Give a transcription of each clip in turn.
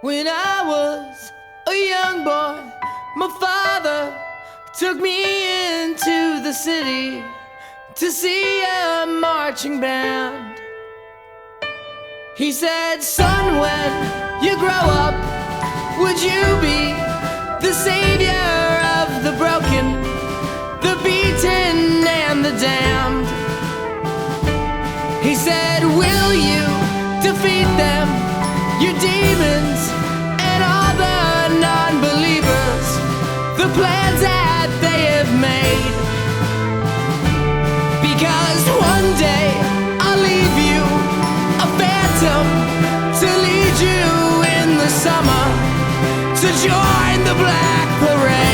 When I was a young boy, my father took me into the city to see a marching band. He said, son, when you grow up, would you be the savior of the broken, the beaten and the damned? He said, will you defeat them, your demons and all the non-believers, the plans that they have made? Because one day I'll leave you a phantom to lead you in the summer to join the Black Parade.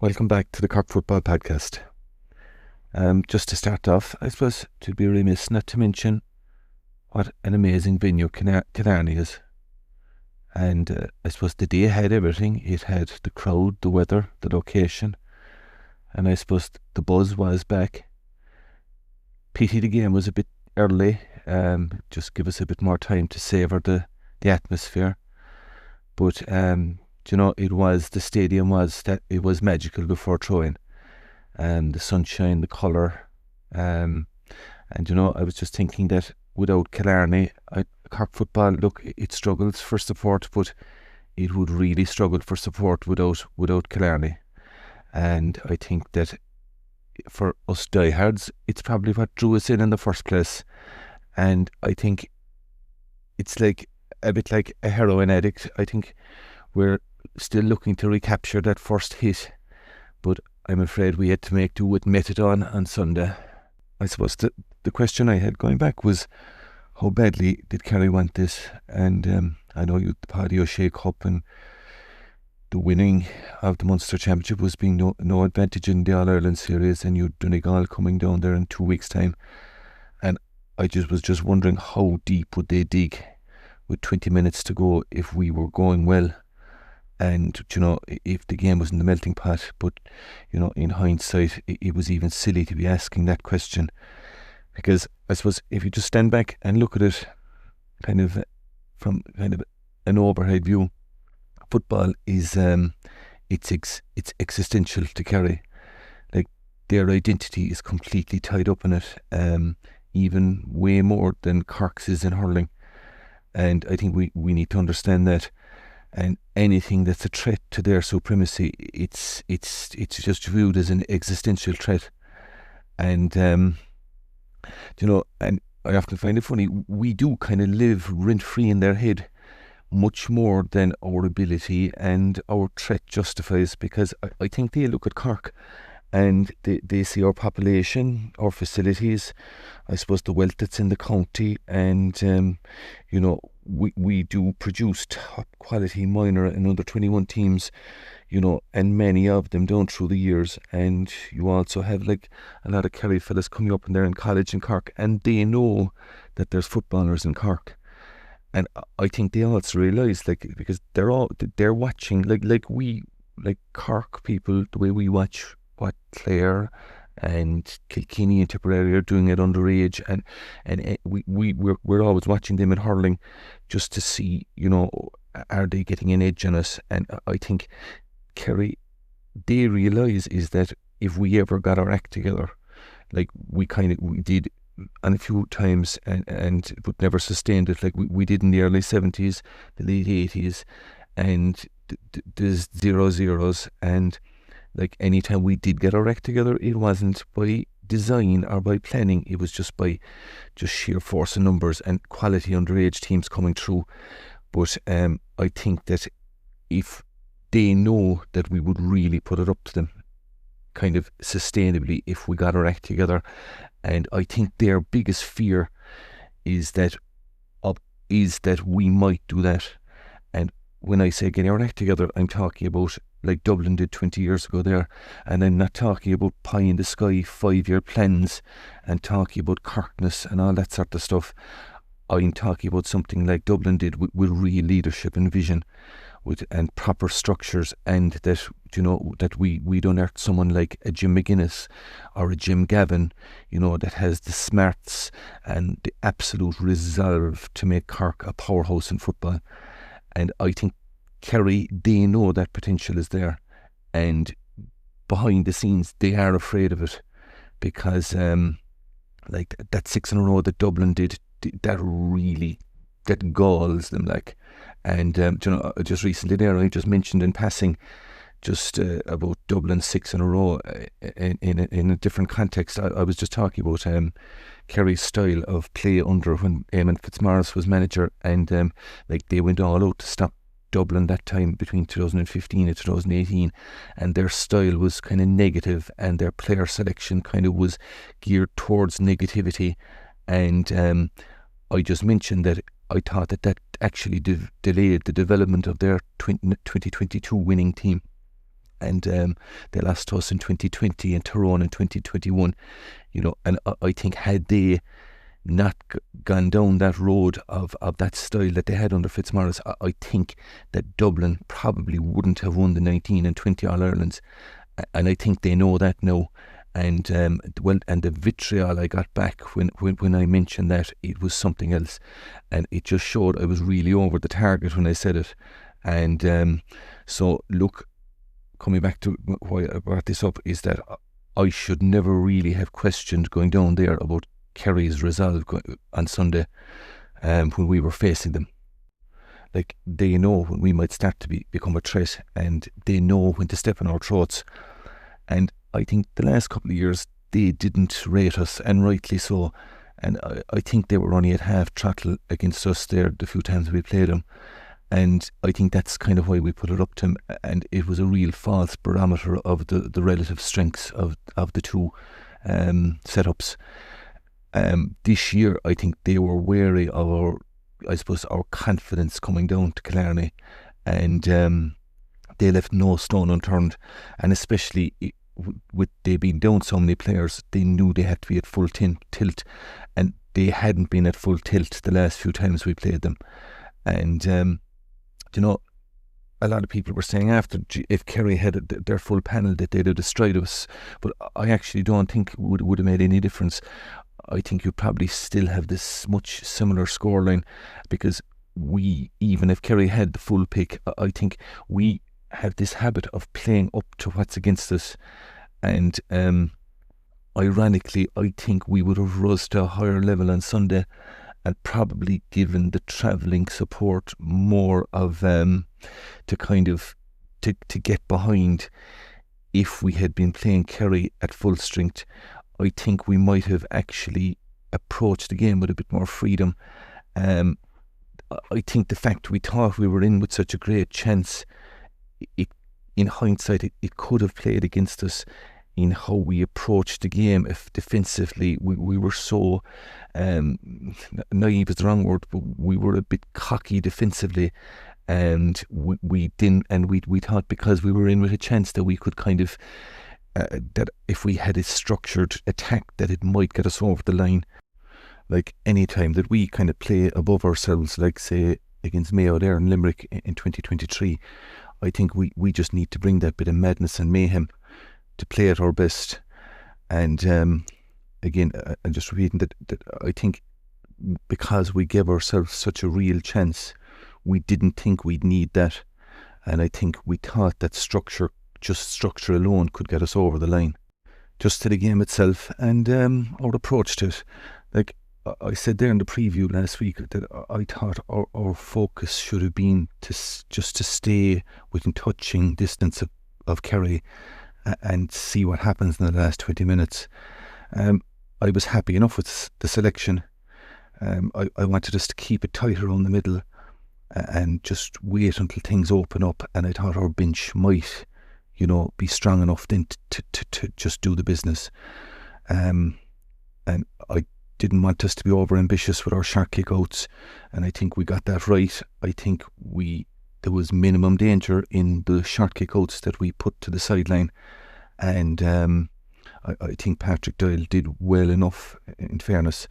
Welcome back to the Cork Football Podcast. Just to start off, I suppose to be remiss not to mention what an amazing venue Killarney is. And I suppose the day had everything. It had the crowd, the weather, the location, and I suppose the buzz was back. Pity the game was a bit early. Just give us a bit more time to savour the atmosphere. But the stadium was magical before throwing. The sunshine, the colour, and I was just thinking that without Killarney, Cork football, look, it struggles for support, but it would really struggle for support without Killarney. And I think that for us diehards, it's probably what drew us in the first place. And I think it's like a bit like a heroin addict. I think we're still looking to recapture that first hit, but I'm afraid we had to make do with methadone on Sunday. I suppose the question I had going back was, how badly did Kerry want this? And I know the Paddy O'Shea Cup and the winning of the Munster Championship was being no advantage in the All-Ireland series, and you'd Donegal coming down there in 2 weeks' time. And I was just wondering how deep would they dig with 20 minutes to go if we were going well. And, if the game was in the melting pot. But, in hindsight, it was even silly to be asking that question. Because I suppose if you just stand back and look at it from an overhead view, football is, it's existential to Kerry. Like, their identity is completely tied up in it, even way more than Cork's is in hurling. And I think we need to understand that. And anything that's a threat to their supremacy, it's just viewed as an existential threat. And and I often find it funny, we do kind of live rent-free in their head much more than our ability and our threat justifies, because I think they look at Cork and they see our population, our facilities, I suppose the wealth that's in the county, and we do produce top quality minor and under 21 teams, and many of them down through the years. And you also have like a lot of Kerry fellas coming up and they're in college in Cork, and they know that there's footballers in Cork. And I think they also realise, because they're watching like Cork people, the way we watch what Clare and Kilkenny and Tipperary are doing at underage, and we're always watching them in hurling just to see, are they getting an edge on us? And I think Kerry, they realise is that if we ever got our act together, like we did on a few times, and but never sustained it, like we did in the early 70s, the late 80s, and there's 0-0s, and like anytime we did get our act together, it wasn't by design or by planning, it was just by sheer force of numbers and quality underage teams coming through. But I think that if they know that we would really put it up to them, kind of sustainably, if we got our act together. And I think their biggest fear is that we might do that. And when I say getting our act together, I'm talking about like Dublin did 20 years ago there. And I'm not talking about pie in the sky 5-year plans and talking about Corkness and all that sort of stuff. I'm talking about something like Dublin did with real leadership and vision, and proper structures, and that, that we'd unearthed someone like a Jim McGuinness or a Jim Gavin, that has the smarts and the absolute resolve to make Cork a powerhouse in football. And I think Kerry, they know that potential is there, and behind the scenes they are afraid of it, because like that 6 in a row that Dublin did, that galls them, like. And just recently there, I just mentioned in passing just about Dublin 6 in a row in a different context. I was just talking about Kerry's style of play under when Eamon Fitzmaurice was manager, and like they went all out to stop Dublin that time between 2015 and 2018, and their style was kind of negative, and their player selection kind of was geared towards negativity. And I just mentioned that I thought that actually delayed the development of their 2022 winning team. And they lost to us in 2020 and Tyrone in 2021, and I think had they not gone down that road of that style that they had under Fitzmaurice, I think that Dublin probably wouldn't have won the 19 and 20 All-Irelands. And I think they know that now. And and the vitriol I got back when I mentioned that, it was something else, and it just showed I was really over the target when I said it. And so look, coming back to why I brought this up, is that I should never really have questioned going down there about Kerry's resolve on Sunday when we were facing them. Like, they know when we might start to become a threat, and they know when to step on our throats. And I think the last couple of years they didn't rate us, and rightly so. And I think they were only at half throttle against us there the few times we played them. And I think that's kind of why we put it up to them. And it was a real false barometer of the relative strengths of the two setups. This year, I think they were wary of our confidence coming down to Killarney, and they left no stone unturned. And especially with they being down so many players, they knew they had to be at full tilt, and they hadn't been at full tilt the last few times we played them. And a lot of people were saying after, if Kerry had their full panel, that they'd have destroyed us. But I actually don't think it would have made any difference. I think you probably still have this much similar scoreline, because even if Kerry had the full pick, I think we have this habit of playing up to what's against us. And ironically, I think we would have rose to a higher level on Sunday, and probably given the travelling support more of to kind of to get behind. If we had been playing Kerry at full strength, I think we might have actually approached the game with a bit more freedom. I think the fact we thought we were in with such a great chance, in hindsight, it could have played against us in how we approached the game. If defensively we were so naive is the wrong word, but we were a bit cocky defensively, and we didn't, and we thought because we were in with a chance that we could kind of that if we had a structured attack, that it might get us over the line. Like, any time that we kind of play above ourselves, like say against Mayo there in Limerick in 2023, I think we just need to bring that bit of madness and mayhem to play at our best. And again, I'm just repeating that I think because we gave ourselves such a real chance, we didn't think we'd need that. And I think we thought that structure alone could get us over the line. Just to the game itself and our approach to it. Like I said there in the preview last week, that I thought our focus should have been to stay within touching distance of Kerry and see what happens in the last 20 minutes. I was happy enough with the selection. I wanted us to keep it tight around the middle, and just wait until things open up. And I thought our bench might, be strong enough then to just do the business. And I didn't want us to be over ambitious with our short kick outs, and I think we got that right. I think there was minimum danger in the short kick outs that we put to the sideline, and I think Patrick Doyle did well enough, in fairness.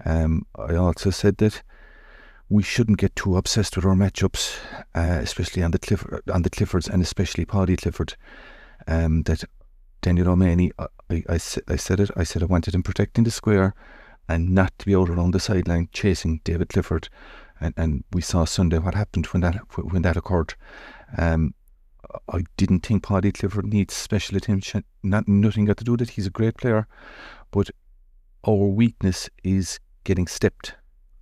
I also said that we shouldn't get too obsessed with our matchups, especially on the Cliffords, and especially Paddy Clifford. That Daniel O'Mahony, I said it. I said I wanted him protecting the square and not to be out around the sideline chasing David Clifford. And we saw Sunday what happened when that occurred. I didn't think Paddy Clifford needs special attention. Nothing got to do with it. He's a great player, but our weakness is getting stepped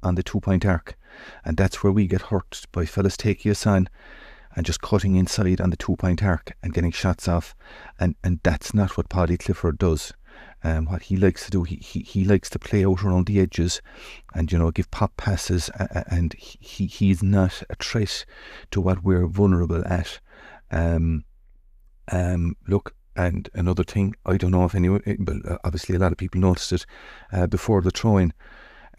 on the 2-point arc, and that's where we get hurt by fellas taking us on and just cutting inside on the 2-point arc and getting shots off, and that's not what Paddy Clifford does. What he likes to do, he likes to play out around the edges and give pop passes, and he's not a threat to what we're vulnerable at. Look, and another thing, I don't know if anyone, but obviously a lot of people noticed it before the throw-in,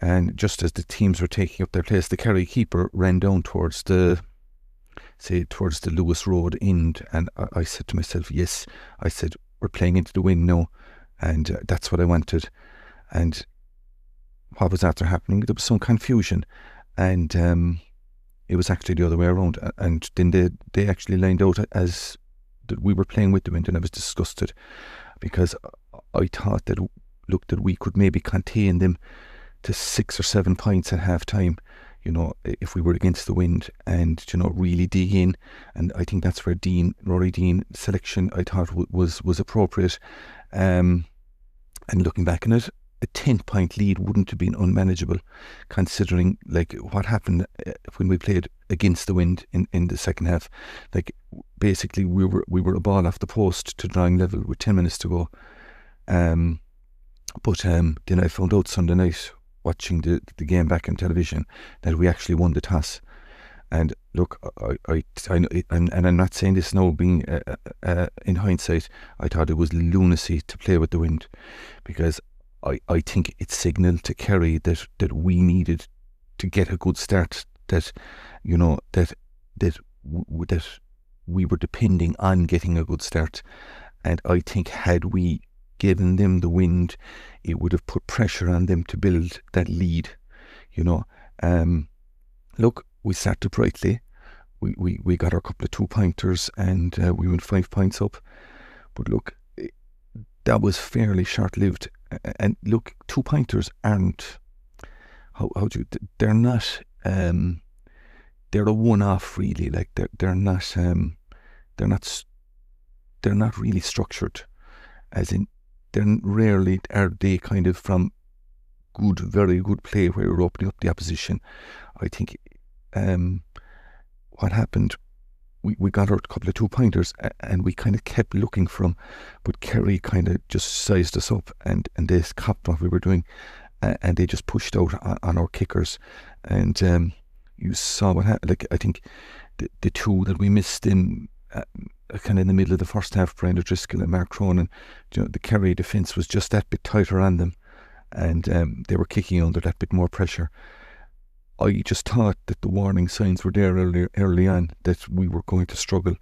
and just as the teams were taking up their place, the Kerry keeper ran down towards the Lewis Road end, and I said to myself, yes, I said, we're playing into the wind now, and that's what I wanted. And what was after happening? There was some confusion, and it was actually the other way around, and then they actually lined out as that we were playing with the wind, and I was disgusted because I thought that we could maybe contain them to 6 or 7 points at half time, if we were against the wind, and really dig in. And I think that's where Rory Dean selection, I thought was appropriate. And looking back on it, a 10-point lead wouldn't have been unmanageable, considering like what happened when we played against the wind in the second half. Like basically we were a ball off the post to drawing level with 10 minutes to go. But then I found out Sunday night, watching the game back on television, that we actually won the toss. And look, I know, and I'm not saying this now being in hindsight, I thought it was lunacy to play with the wind, because I think it signalled to Kerry that we needed to get a good start, that we were depending on getting a good start. And I think had we given them the wind, it would have put pressure on them to build that lead. Look, we started brightly. We got our couple of 2-pointers, and we went 5 points up. But look, that was fairly short-lived. And look, 2-pointers aren't, they're not, they're a one-off really. Like they're not really structured, as in rarely are they kind of from very good play where we're opening up the opposition. I think what happened, we got our couple of 2-pointers and we kind of kept looking for them, but Kerry kind of just sized us up and they copped what we were doing, and they just pushed out on our kickers. And you saw what happened. Like I think the two that we missed in kind of in the middle of the first half, Brian O'Driscoll and Mark Cronin, the Kerry defence was just that bit tighter on them, and they were kicking under that bit more pressure. I just thought that the warning signs were there early on that we were going to struggle,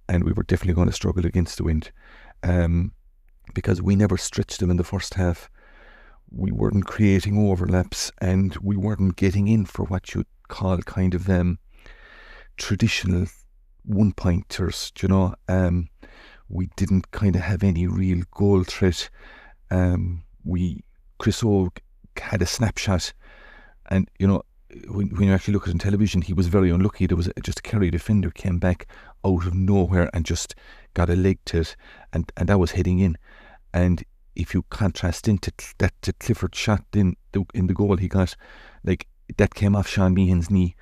and we were definitely going to struggle against the wind, because we never stretched them in the first half. We weren't creating overlaps, and we weren't getting in for what you'd call kind of traditional 1-pointers. We didn't kind of have any real goal threat. Chris O had a snapshot, and when you actually look at it on television, he was very unlucky. There was just a Kerry defender came back out of nowhere and just got a leg to it, and that was heading in. And if you contrast into that to Clifford's shot in the goal he got, like that came off Sean Meehan's knee,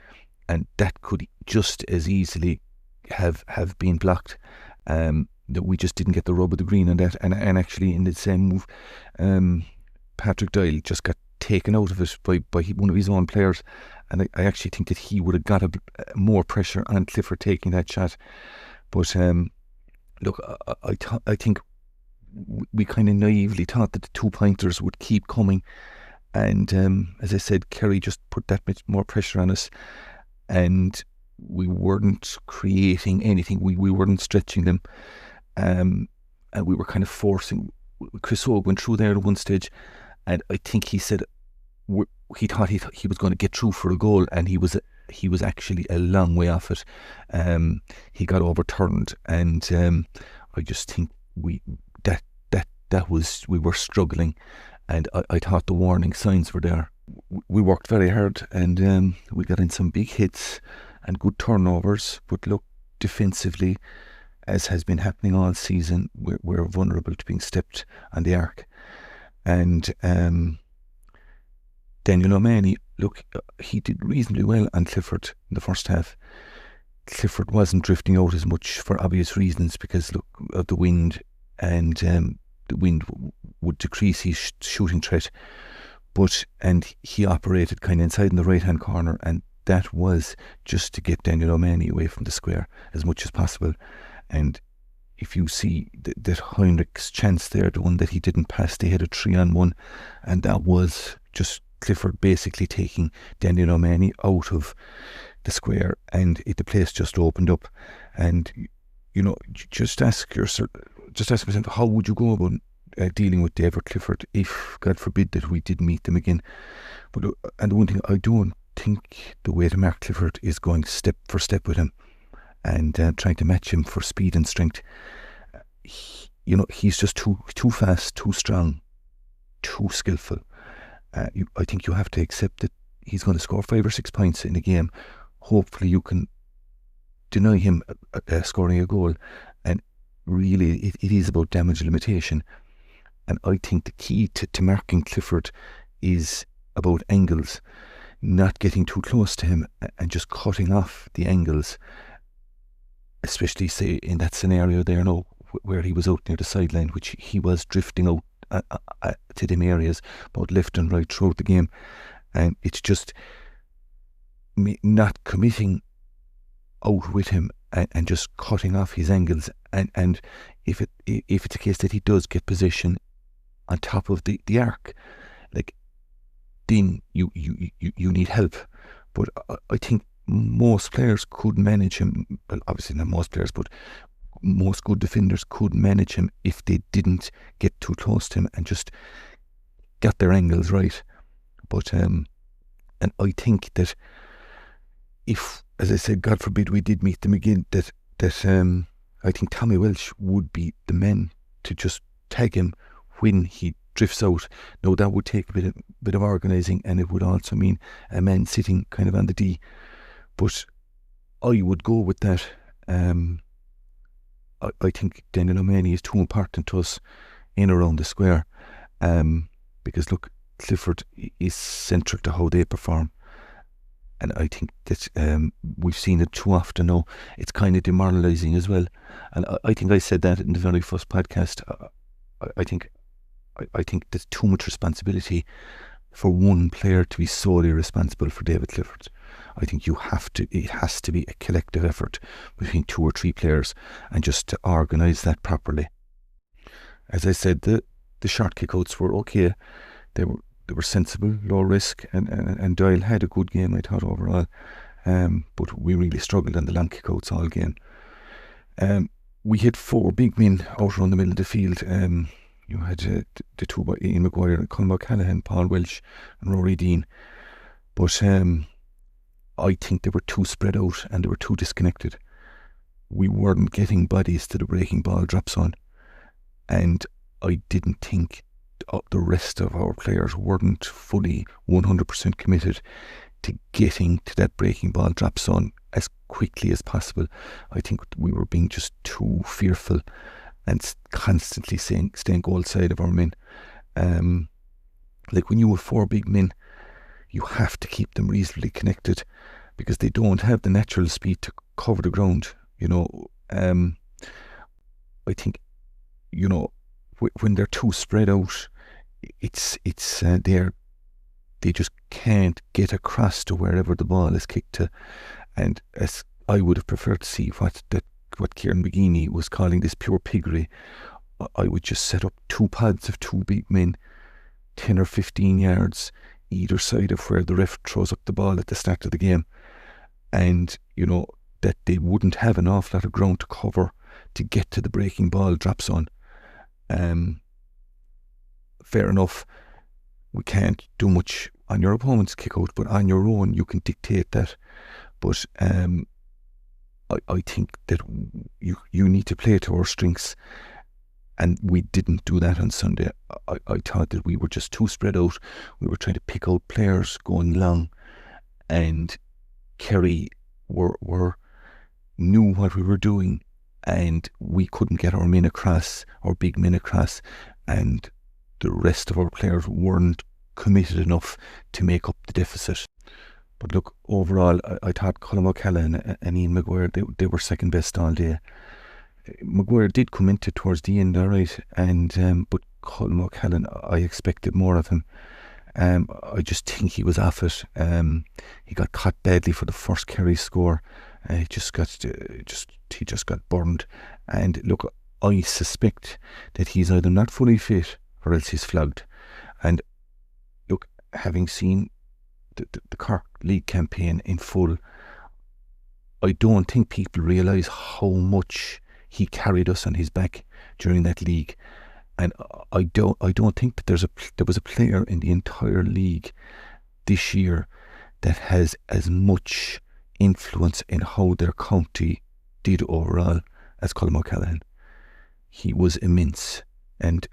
and that could just as easily have been blocked. That we just didn't get the rub of the green on that, and actually in the same move, Patrick Doyle just got taken out of it by one of his own players, and I actually think that he would have got more pressure on Clifford taking that shot. But look, I think we kind of naively thought that the 2-pointers would keep coming, and as I said, Kerry just put that much more pressure on us, and we weren't creating anything. We weren't stretching them, and we were kind of forcing. Chris Hogue went through there at one stage, and I think he said he thought he was going to get through for a goal, and he was actually a long way off it. He got overturned, and I just think we were struggling, and I thought the warning signs were there. We worked very hard, and we got in some big hits and good turnovers. But look, defensively, as has been happening all season, we're vulnerable to being stepped on the arc. And Daniel O'Mahony, look, he did reasonably well on Clifford in the first half. Clifford wasn't drifting out as much for obvious reasons because, look, of the wind, and the wind would decrease his shooting threat. And he operated kind of inside in the right-hand corner, and that was just to get Daniel O'Mahony away from the square as much as possible. And if you see that Heinrich's chance there, the one that he didn't pass, they had a 3-on-1, and that was just Clifford basically taking Daniel O'Mahony out of the square, and the place just opened up. And just ask yourself, how would you go about dealing with David Clifford if, God forbid, that we did meet them again? And the one thing, I don't think the way to mark Clifford is going step for step with him and trying to match him for speed and strength. He's just too fast, too strong, too skillful. I think you have to accept that he's going to score 5 or 6 points in a game. Hopefully you can deny him scoring a goal, and really it is about damage limitation. And I think the key to marking Clifford is about angles, not getting too close to him and just cutting off the angles, especially say in that scenario there now where he was out near the sideline, which he was drifting out to them areas both left and right throughout the game. And it's just not committing out with him and just cutting off his angles. And if it's a case that he does get position on top of the arc, like, then you need help. But I think most players could manage him. Well, obviously not most players, but most good defenders could manage him if they didn't get too close to him and just got their angles right. But and I think that if, as I said, God forbid we did meet them again, that I think Tommy Welsh would be the man to just tag him when he drifts out. Now that would take a bit of organising, and it would also mean a man sitting kind of on the D. But I would go with that. I think Daniel O'Mahony is too important to us in around the square, because look, Clifford is central to how they perform, and I think that we've seen it too often now. It's kind of demoralising as well, and I think I said that in the very first podcast. I think there's too much responsibility for one player to be solely responsible for David Clifford. I think it has to be a collective effort between 2 or 3 players, and just to organise that properly. As I said, the short kickouts were okay. They were sensible, low risk, and Doyle had a good game, I thought, overall. But we really struggled on the long kickouts all game. We had 4 big men out around the middle of the field. You had the 2 by Ian Maguire, Colm O'Callaghan, Paul Welsh and Rory Dean. But I think they were too spread out and they were too disconnected. We weren't getting bodies to the breaking ball drop zone, and I didn't think the rest of our players weren't fully 100% committed to getting to that breaking ball drop zone as quickly as possible. I think we were being just too fearful and constantly staying goal side of our men. Like, when you have 4 big men, you have to keep them reasonably connected, because they don't have the natural speed to cover the ground. I think, when they're too spread out, it's they're they just can't get across to wherever the ball is kicked to. And as I would have preferred to see what Kieran McGeeney was calling this pure piggery, I would just set up 2 pods of 2 big men, 10 or 15 yards either side of where the ref throws up the ball at the start of the game. And, that they wouldn't have an awful lot of ground to cover to get to the breaking ball drop zone. Fair enough, we can't do much on your opponent's kick out, but on your own you can dictate that. But I think that you need to play to our strengths, and we didn't do that on Sunday. I thought that we were just too spread out. We were trying to pick out players going long, and Kerry knew what we were doing, and we couldn't get our men across, our big men across, and the rest of our players weren't committed enough to make up the deficit. But look, overall, I thought Colm O'Callaghan and Ian Maguire, they were second best all day. Maguire did come into towards the end, all right, and but Colm O'Callaghan, I expected more of him. I just think he was off it. He got caught badly for the first Kerry score. He just got burned. And look, I suspect that he's either not fully fit or else he's flogged. And look, having seen the Cork League campaign in full, I don't think people realise how much he carried us on his back during that league. And I don't think that there was a player in the entire league this year that has as much influence in how their county did overall as Colm O'Callaghan. He was immense, and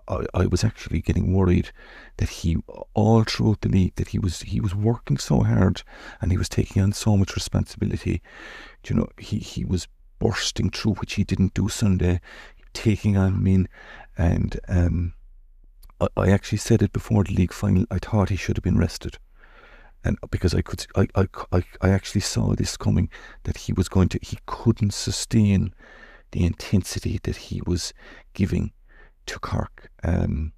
I was actually getting worried that he, all throughout the league, that he was working so hard and he was taking on so much responsibility. He was bursting through, which he didn't do Sunday, taking on men, and I actually said it before the league final. I thought he should have been rested, and because I actually saw this coming, that he couldn't sustain the intensity that he was giving to Cork. And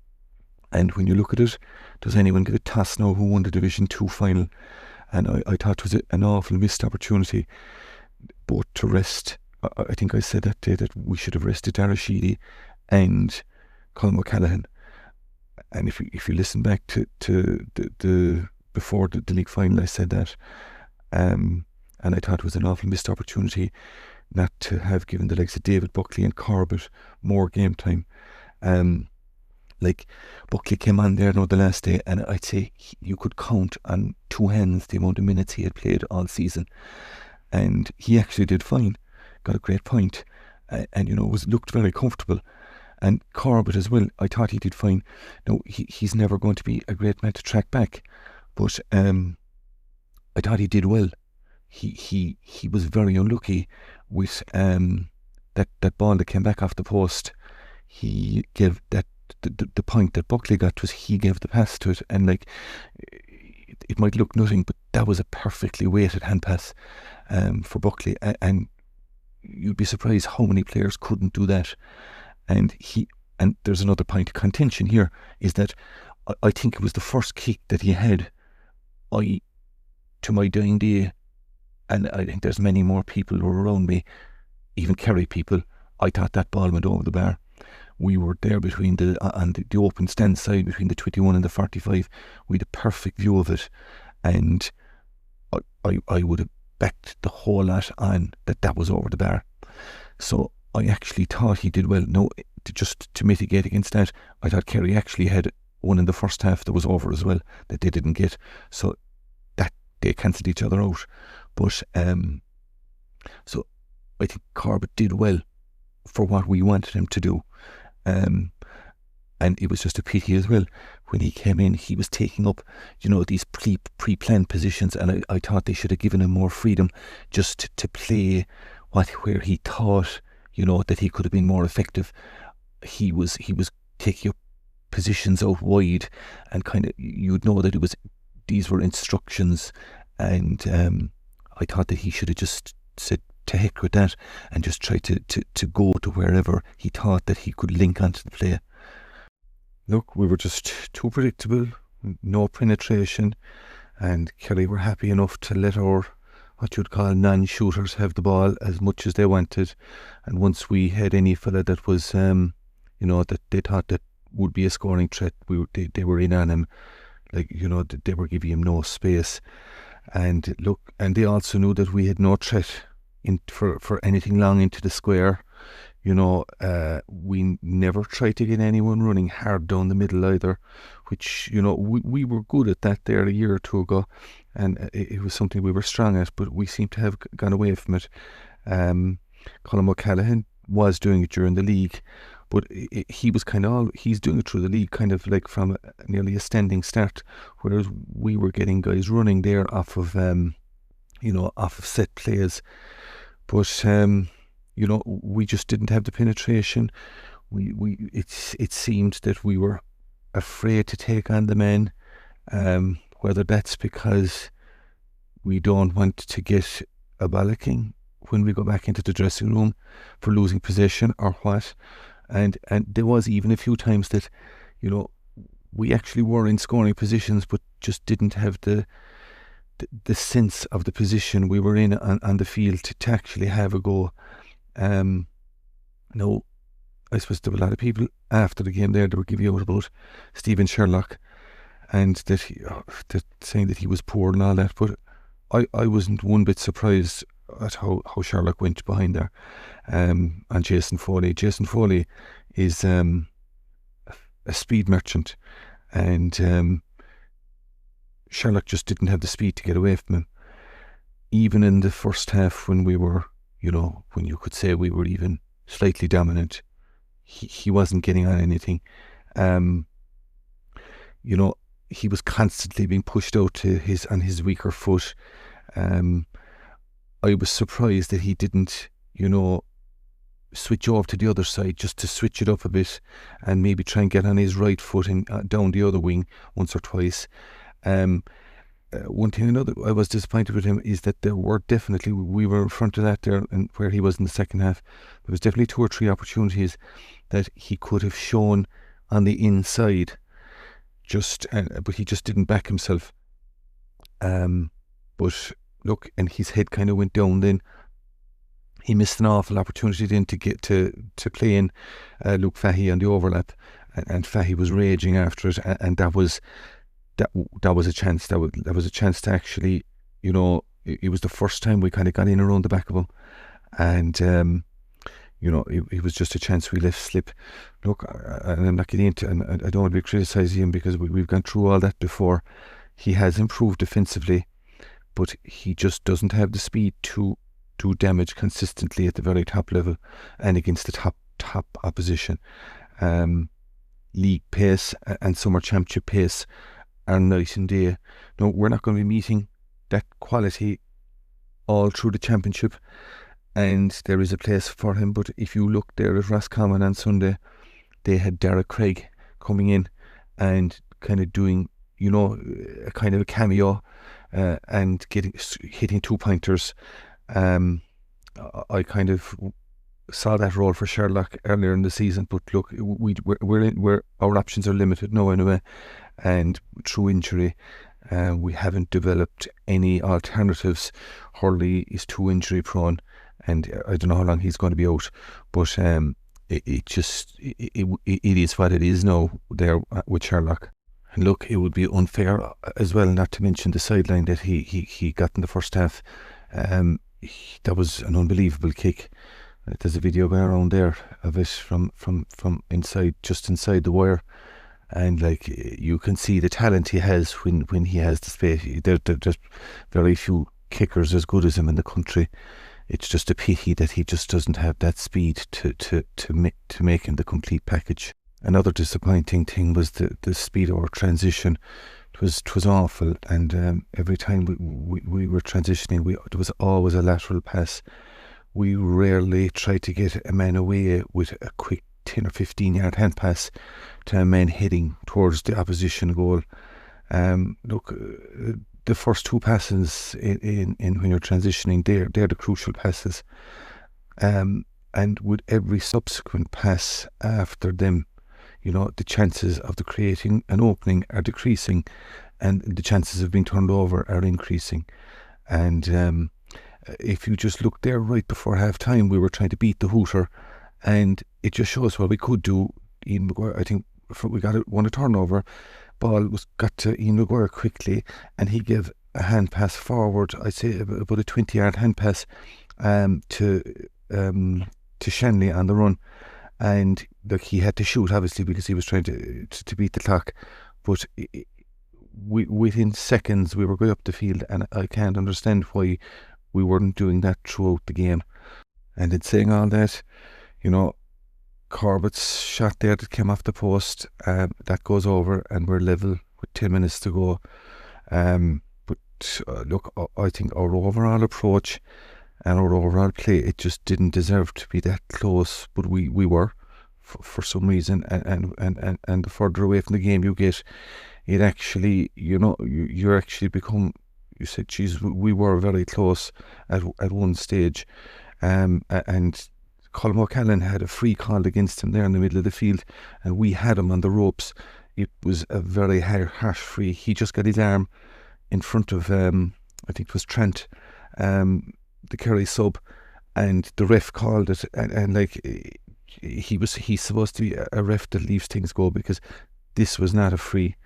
when you look at it, does anyone give a toss now who won the Division 2 final? And I thought it was an awful missed opportunity, both to rest. I think I said that day that we should have rested Dara Sheedy and Colm O'Callaghan. And if you listen back to the before the league final, I said that, and I thought it was an awful missed opportunity not to have given the likes of David Buckley and Corbett more game time. Like Buckley came on there the last day, and I'd say you could count on 2 hands the amount of minutes he had played all season, and he actually did fine, got a great point, and looked very comfortable. And Corbett as well, I thought he did fine. Now he's never going to be a great man to track back, but I thought he did well. He was very unlucky with that ball that came back off the post. He gave that the point that Buckley got was he gave the pass to it, and it might look nothing, but that was a perfectly weighted hand pass for Buckley, and you'd be surprised how many players couldn't do that. And there's another point of contention here, is that I think it was the first kick that he had. To my dying day, and I think there's many more people who were around me, even Kerry people, I thought that ball went over the bar. We were there between on the open stand side between the 21 and the 45. We had a perfect view of it, and I would have backed the whole lot on that was over the bar. So I actually thought he did well. No, just to mitigate against that, I thought Kerry actually had one in the first half that was over as well that they didn't get. So that they cancelled each other out. But so I think Corbett did well for what we wanted him to do. And it was just a pity as well. When he came in, he was taking up, these pre-planned positions, and I thought they should have given him more freedom just to play where he thought, that he could have been more effective. He was taking up positions out wide, and kind of, you'd know that these were instructions, and I thought that he should have just said to heck with that and just tried to go to wherever he thought that he could link onto the play. Look, we were just too predictable. no penetration, and Kerry were happy enough to let our, what you'd call, non-shooters have the ball as much as they wanted. And once we had any fella that was, that they thought that would be a scoring threat, they were in on him. They were giving him no space. And they also knew that we had no threat for anything long into the square. We never tried to get anyone running hard down the middle either, which, we were good at that there a year or two ago, and it was something we were strong at, but we seem to have gone away from it. Colin O'Callaghan was doing it during the league, but he's doing it through the league kind of like from nearly a standing start, whereas we were getting guys running there off of set plays. But we just didn't have the penetration. It seemed that we were afraid to take on the men, whether that's because we don't want to get a bollocking when we go back into the dressing room for losing possession or what. And there was even a few times that, we actually were in scoring positions, but just didn't have the sense of the position we were in on the field to actually have a go. I suppose there were a lot of people after the game there that were giving out about Stephen Sherlock, and that saying that he was poor and all that, but I wasn't one bit surprised at how Sherlock went behind there. And Jason Foley is a speed merchant, and Sherlock just didn't have the speed to get away from him. Even in the first half, when we were, when you could say we were even slightly dominant, he wasn't getting on anything. He was constantly being pushed out on his weaker foot. I was surprised that he didn't, switch over to the other side just to switch it up a bit and maybe try and get on his right foot and down the other wing once or twice. One thing another I was disappointed with him is that we were in front of that there, and where he was in the second half, there was definitely 2 or 3 opportunities that he could have shown on the inside, but he just didn't back himself. But look, and his head kind of went down then. He missed an awful opportunity then to get to play in Luke Fahey on the overlap, and Fahey was raging after it, and that was a chance. That was a chance to actually, it was the first time we kind of got in around the back of him, and it was just a chance we left slip. Look, and I'm not getting into, and I don't want to be criticising him because we've gone through all that before. He has improved defensively, but he just doesn't have the speed to do damage consistently at the very top level and against the top opposition. League pace and summer championship pace are night and day. No, we're not going to be meeting that quality all through the championship, and there is a place for him. But if you look there at Roscommon on Sunday, they had Derek Craig coming in and kind of doing, a kind of a cameo and hitting 2-pointers. I kind of saw that role for Sherlock earlier in the season, but look, our options are limited now anyway, and through injury, we haven't developed any alternatives. Hurley is too injury prone, and I don't know how long he's going to be out, but it is what it is now there with Sherlock. And look, it would be unfair as well not to mention the sideline that he got in the first half. That was an unbelievable kick. There's a video going around there of it from inside, just inside the wire, and you can see the talent he has when he has the space. There's very few kickers as good as him in the country. It's just a pity that he just doesn't have that speed to make him the complete package. Another disappointing thing was the speed of our transition. It was awful, and every time we were transitioning, there was always a lateral pass. We rarely tried to get a man away with a quick 10 or 15 yard hand pass to a man heading towards the opposition goal. Look, the first 2 passes in when you're transitioning, they're the crucial passes, and with every subsequent pass after them, the chances of the creating an opening are decreasing, and the chances of being turned over are increasing. And if you just look there right before half time, we were trying to beat the Hooter, and it just shows what we could do. Ian Maguire, I think we won a turnover. Ball got to Ian Maguire quickly, and he gave a hand pass forward. I'd say about a 20-yard hand pass to Shanley on the run, and he had to shoot obviously because he was trying to beat the clock. But within seconds we were going up the field, and I can't understand why we weren't doing that throughout the game. And in saying all that, Corbett's shot there that came off the post, that goes over, and we're level with 10 minutes to go. But look, I think our overall approach and our overall play, it just didn't deserve to be that close, but we were for some reason. And the further away from the game you get, it actually, you actually become. You said, geez, we were very close at one stage, and Colm O'Callaghan had a free call against him there in the middle of the field, and we had him on the ropes. It was a very harsh free. He just got his arm in front of, I think it was Trent, the Kerry sub, and the ref called it, and he's supposed to be a ref that leaves things go, because this was not a free,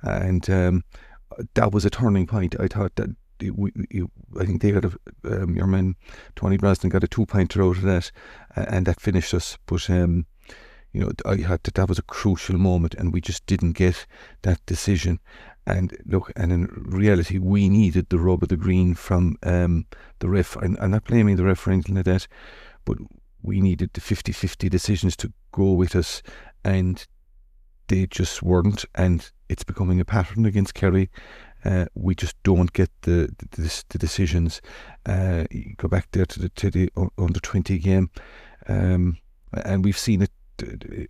and that was a turning point. I thought that I think they got your man Tony Brosnan got a 2-pointer out of that, and that finished us. But I thought that was a crucial moment, and we just didn't get that decision. And look, and in reality, we needed the rub of the green from the ref. I'm not blaming the ref or anything like that, but we needed the 50-50 decisions to go with us, and they just weren't. And it's becoming a pattern against Kerry. We just don't get the decisions. You go back there to the under 20 game, and we've seen it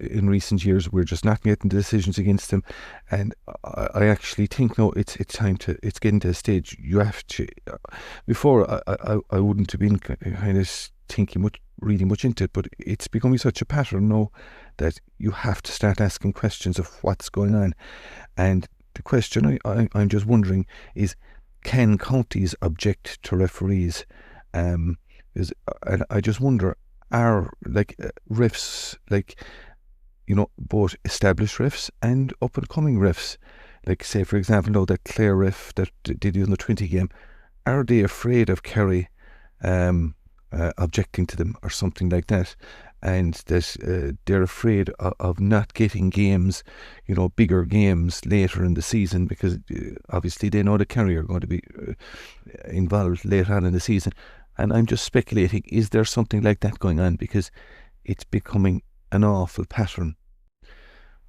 in recent years. We're just not getting the decisions against them, and I actually think no, it's getting to a stage you have to. Before I wouldn't have been kind of reading much into it, but it's becoming such a pattern now that you have to start asking questions of what's going on. And the question I'm just wondering is, can counties object to referees? And I just wonder, are refs, both established refs and up and coming refs, say for example now that Clare ref that did the under 20 game, are they afraid of Kerry objecting to them or something like that, and that they're afraid of not getting games, bigger games later in the season, because obviously they know the Kerry are going to be involved later on in the season. And I'm just speculating, is there something like that going on? Because it's becoming an awful pattern.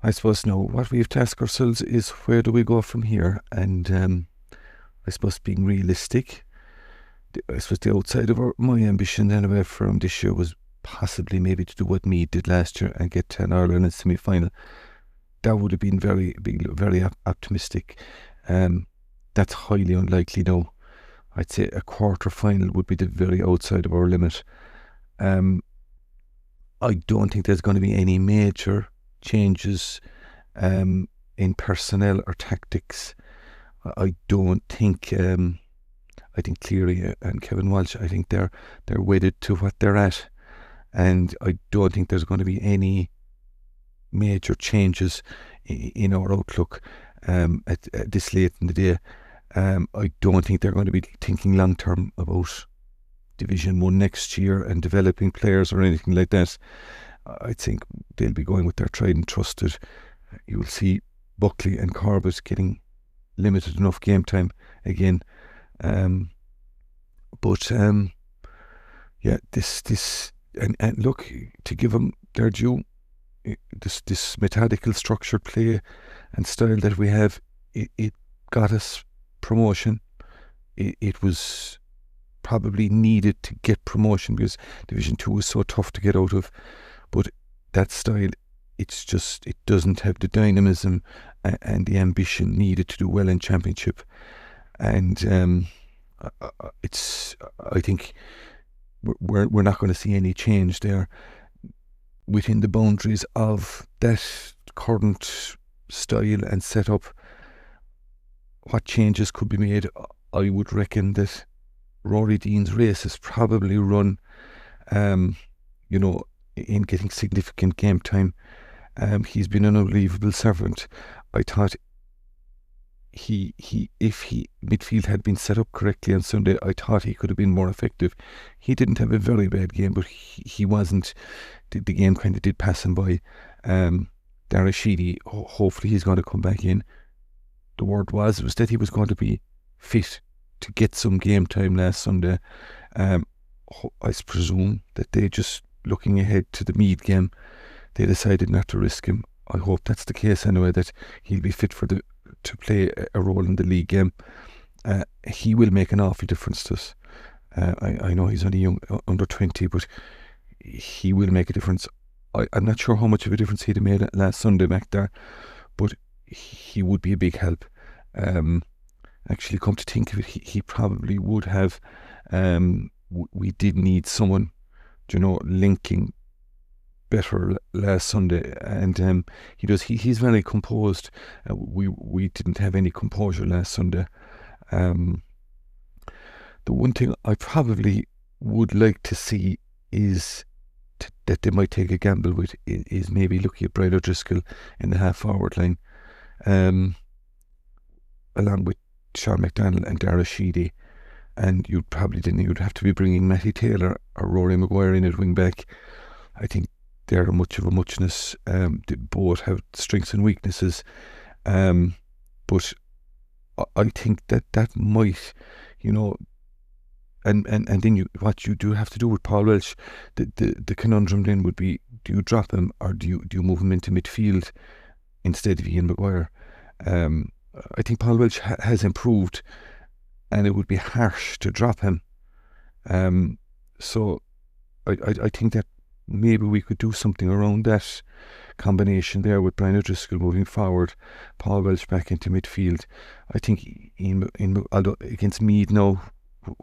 I suppose now what we have to ask ourselves is, where do we go from here? And I suppose being realistic, I suppose the outside of my ambition anyway from this year was possibly maybe to do what Meath did last year and get to an Ireland semi-final. That would have been very optimistic. That's highly unlikely now. I'd say a quarter-final would be the very outside of our limit. I don't think there's going to be any major changes in personnel or tactics. I don't think... I think Cleary and Kevin Walsh, I think they're wedded to what they're at, and I don't think there's going to be any major changes in our outlook at this late in the day. I don't think they're going to be thinking long term about Division 1 next year and developing players or anything like that. I think they'll be going with their tried and trusted. You'll see Buckley and Corbett getting limited enough game time again. This and look, to give them their due, this methodical structured play and style that we have, it got us promotion. It was probably needed to get promotion because Division 2 is so tough to get out of, but that style, it doesn't have the dynamism and the ambition needed to do well in Championship. And I think we're not going to see any change there within the boundaries of that current style and setup, what changes could be made? I would reckon that Rory Dean's race is probably run, you know, in getting significant game time. He's been an unbelievable servant. I thought if midfield had been set up correctly on Sunday, I thought he could have been more effective. He didn't have a very bad game, but he wasn't. The game kind of did pass him by. Dara Sheedy, hopefully he's going to come back in. The word was that he was going to be fit to get some game time last Sunday. I presume that they just, looking ahead to the Meath game, they decided not to risk him. I hope that's the case anyway, that he'll be fit to play a role in the league game. He will make an awful difference to us. I know he's only young, under 20, but he will make a difference. I'm not sure how much of a difference he'd have made last Sunday back there, but he would be a big help. Actually, come to think of it, he probably would have. We did need someone, linking better last Sunday, and he does. He's very composed. We didn't have any composure last Sunday. The one thing I probably would like to see is that they might take a gamble with is maybe looking at Brian O'Driscoll in the half-forward line, along with Sean McDonald and Dara Sheedy, and you'd have to be bringing Matty Taylor or Rory Maguire in at wing back. I think they're much of a muchness. They both have strengths and weaknesses, but I think that might, and then what you do have to do with Paul Welsh, the conundrum then would be, do you drop him or do you move him into midfield instead of Ian Maguire? I think Paul Welsh has improved, and it would be harsh to drop him. So I think that maybe we could do something around that combination there with Brian O'Driscoll moving forward, Paul Welsh back into midfield. I think although against Meath now,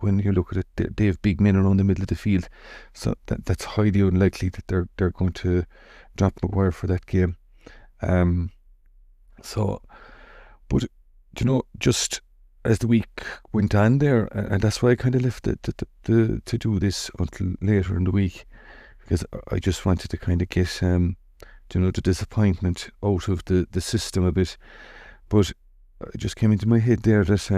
when you look at it, they have big men around the middle of the field, so that's highly unlikely that they're going to drop Maguire for that game. But just as the week went on there, and that's why I kind of left it to do this until later in the week, because I just wanted to kind of get the disappointment out of the system a bit. But it just came into my head there that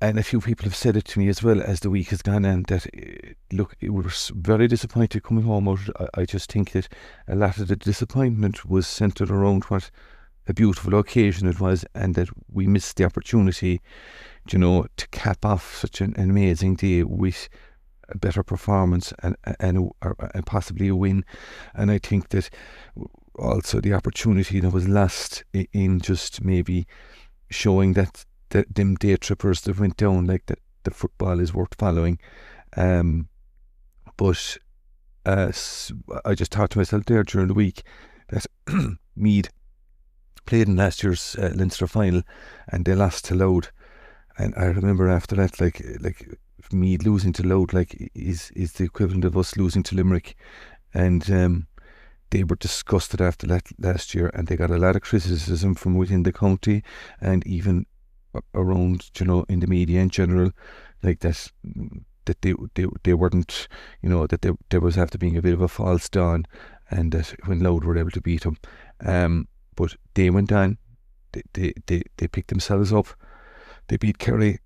and a few people have said it to me as well as the week has gone on, that look, it was very disappointed coming home out. I just think that a lot of the disappointment was centred around what a beautiful occasion it was, and that we missed the opportunity, to cap off such an amazing day with a better performance and possibly a win. And I think that also the opportunity that was lost in just maybe showing that them day trippers that went down, like that the football is worth following. But I just thought to myself there during the week that Meath played in last year's Leinster final, and they lost to Louth. And I remember after that, like Meath losing to Louth, is the equivalent of us losing to Limerick. And they were disgusted after that last year, and they got a lot of criticism from within the county and even around, in the media in general, like that they weren't, that there was after being a bit of a false dawn, and that when Louth were able to beat them. But they went on, they picked themselves up, they beat Kerry,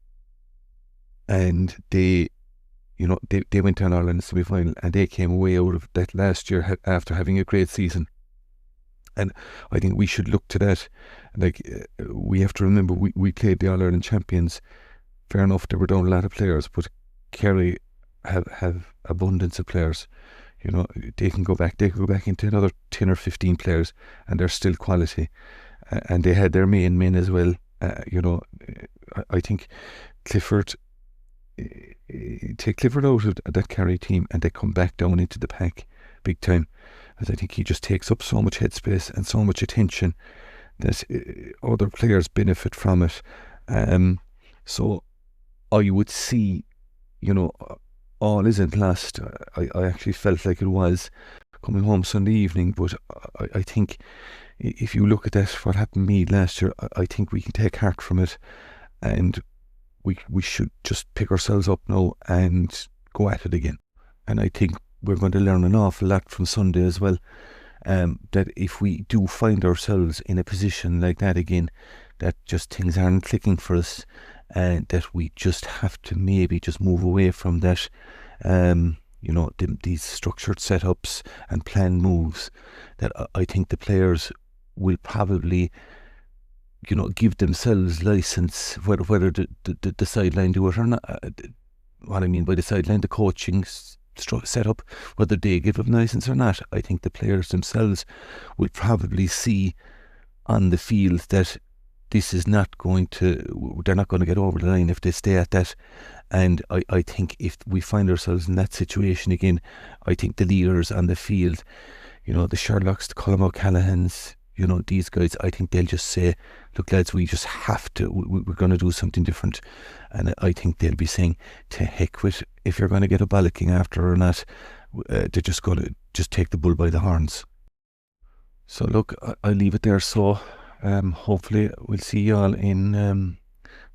and they went on Ireland semi-final, and they came away out of that last year after having a great season. And I think we should look to that. We have to remember, we played the All-Ireland champions. Fair enough, they were down a lot of players, but Kerry have abundance of players. They can go back into another 10 or 15 players, and they're still quality. And they had their main men as well. I think Clifford, take Clifford out of that Kerry team, and they come back down into the pack big time. As I think he just takes up so much headspace and so much attention that other players benefit from it. So I would see, all isn't lost. I actually felt like it was, coming home Sunday evening. But I think if you look at that, what happened to me last year, I think we can take heart from it, and we should just pick ourselves up now and go at it again. And I think we're going to learn an awful lot from Sunday as well. That if we do find ourselves in a position like that again, that just things aren't clicking for us, and that we just have to maybe just move away from that, these structured setups and planned moves, that I think the players will probably, give themselves license, whether the sideline do it or not. What I mean by the sideline, the coaching setup, whether they give them license or not, I think the players themselves will probably see on the field that this is not going to, they're not going to get over the line if they stay at that. And I think if we find ourselves in that situation again, I think the leaders on the field, the Sherlocks, the Colm O'Callaghan's, these guys, I think they'll just say, look lads, we just have to, we're going to do something different. And I think they'll be saying, to heck with if you're going to get a bollocking after or not, they're just going to just take the bull by the horns. So look, I'll leave it there. So hopefully we'll see you all in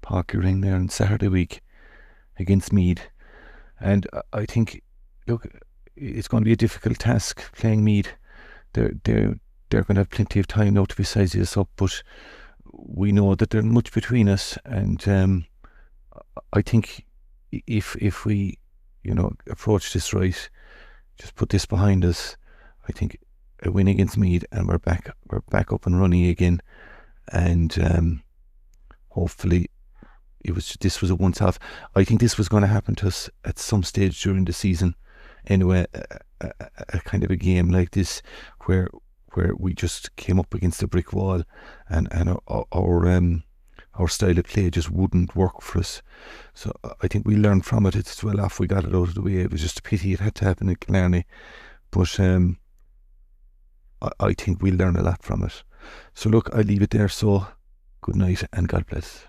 Parky Ring there on Saturday week against Meath. And I think, look, it's going to be a difficult task playing Meath. They're going to have plenty of time now to size this up, but we know that there's much between us, and I think if we, approach this right, just put this behind us, I think a win against Meath and we're back up and running again, and hopefully this was a once off. I think this was going to happen to us at some stage during the season anyway, a kind of a game like this where we just came up against a brick wall, and our style of play just wouldn't work for us. So I think we learned from it. It's well off we got it out of the way. It was just a pity it had to happen in Killarney, but I think we'll learn a lot from it. So look, I'll leave it there. So good night and God bless.